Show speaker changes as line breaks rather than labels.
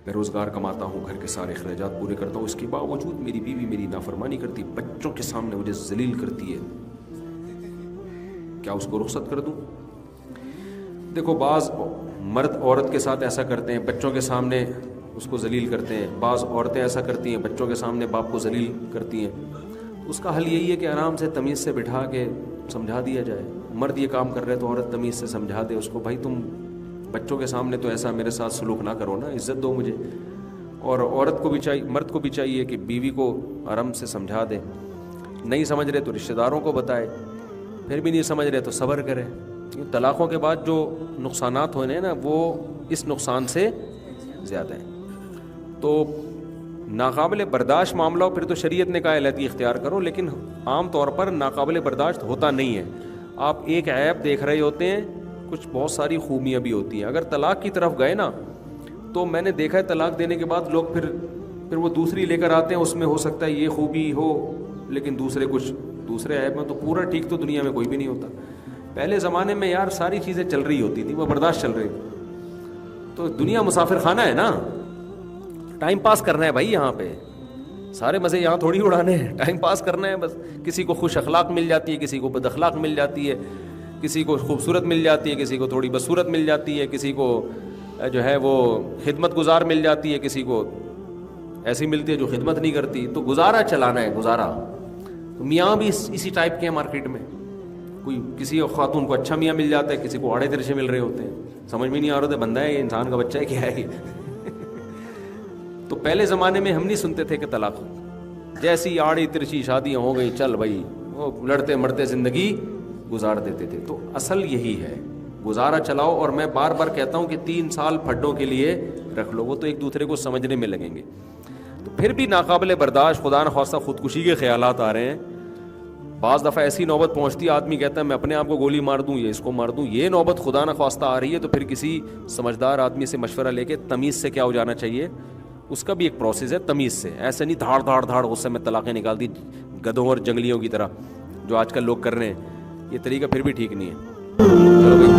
میں روزگار کماتا ہوں، گھر کے سارے اخراجات پورے کرتا ہوں، اس کے باوجود میری بیوی میری نافرمانی کرتی، بچوں کے سامنے مجھے ذلیل کرتی ہے، کیا اس کو رخصت کر دوں؟ دیکھو بعض مرد عورت کے ساتھ ایسا کرتے ہیں، بچوں کے سامنے اس کو ذلیل کرتے ہیں، بعض عورتیں ایسا کرتی ہیں، بچوں کے سامنے باپ کو ذلیل کرتی ہیں۔ اس کا حل یہی ہے کہ آرام سے تمیز سے بٹھا کے سمجھا دیا جائے، مرد یہ کام کر رہے تو عورت تمیز سے سمجھا دے اس کو، بھائی تم بچوں کے سامنے تو ایسا میرے ساتھ سلوک نہ کرو نا، عزت دو مجھے۔ اور عورت کو بھی چاہیے، مرد کو بھی چاہیے کہ بیوی کو آرام سے سمجھا دے، نہیں سمجھ رہے تو رشتہ داروں کو بتائے، پھر بھی نہیں سمجھ رہے تو صبر کرے۔ طلاقوں کے بعد جو نقصانات ہونے ہیں نا وہ اس نقصان سے زیادہ ہیں۔ تو ناقابل برداشت معاملہ ہو پھر تو شریعت نے کہا علیحدگی اختیار کرو، لیکن عام طور پر ناقابل برداشت ہوتا نہیں ہے۔ آپ ایک عیب دیکھ رہے ہوتے ہیں، کچھ بہت ساری خوبیاں بھی ہوتی ہیں۔ اگر طلاق کی طرف گئے نا تو میں نے دیکھا ہے طلاق دینے کے بعد لوگ پھر وہ دوسری لے کر آتے ہیں، اس میں ہو سکتا ہے یہ خوبی ہو لیکن دوسرے عیب میں، تو پورا ٹھیک تو دنیا میں کوئی بھی نہیں ہوتا۔ پہلے زمانے میں یار ساری چیزیں چل رہی ہوتی تھی، وہ برداشت چل رہی تھی، تو دنیا مسافر خانہ ہے نا، ٹائم پاس کرنا ہے بھائی، یہاں پہ سارے مزے یہاں تھوڑی اڑانے ہیں، ٹائم پاس کرنا ہے بس۔ کسی کو خوش اخلاق مل جاتی ہے، کسی کو بد اخلاق مل جاتی ہے، کسی کو خوبصورت مل جاتی ہے، کسی کو تھوڑی بدصورت مل جاتی ہے، کسی کو جو ہے وہ خدمت گزار مل جاتی ہے، کسی کو ایسی ملتی ہے جو خدمت نہیں کرتی۔ تو گزارا چلانا ہے، گزارا۔ تو میاں بھی اسی ٹائپ کے ہیں مارکیٹ میں، کوئی کسی خاتون کو اچھا میاں مل جاتا ہے، کسی کو آڑے ترچے مل رہے ہوتے ہیں، سمجھ میں نہیں آ رہا تھا بندہ ہے یہ انسان کا بچہ ہے کیا ہے یہ۔ تو پہلے زمانے میں ہم نہیں سنتے تھے کہ طلاق جیسی آڑی ترچی شادیاں ہو گئی، چل بھائی وہ لڑتے مرتے زندگی گزار دیتے تھے۔ تو اصل یہی ہے، گزارا چلاؤ۔ اور میں بار بار کہتا ہوں کہ 3 سال پھڈوں کے لیے رکھ لو، وہ تو ایک دوسرے کو سمجھنے میں لگیں گے۔ تو پھر بھی ناقابل برداشت، خدا نخواستہ خودکشی کے خیالات آ رہے ہیں، بعض دفعہ ایسی نوبت پہنچتی ہے آدمی کہتا ہے میں اپنے آپ کو گولی مار دوں یا اس کو مار دوں، یہ نوبت خدا نخواستہ آ رہی ہے تو پھر کسی سمجھدار آدمی سے مشورہ لے کے تمیز سے کیا ہو جانا چاہیے، اس کا بھی ایک پروسیس ہے، تمیز سے، ایسے نہیں دھاڑ دھاڑ دھاڑ غصے میں طلاقیں نکال دی گدھوں اور جنگلیوں کی طرح جو آج کل لوگ کر رہے ہیں، یہ طریقہ پھر بھی ٹھیک نہیں ہے۔ چلو بھائی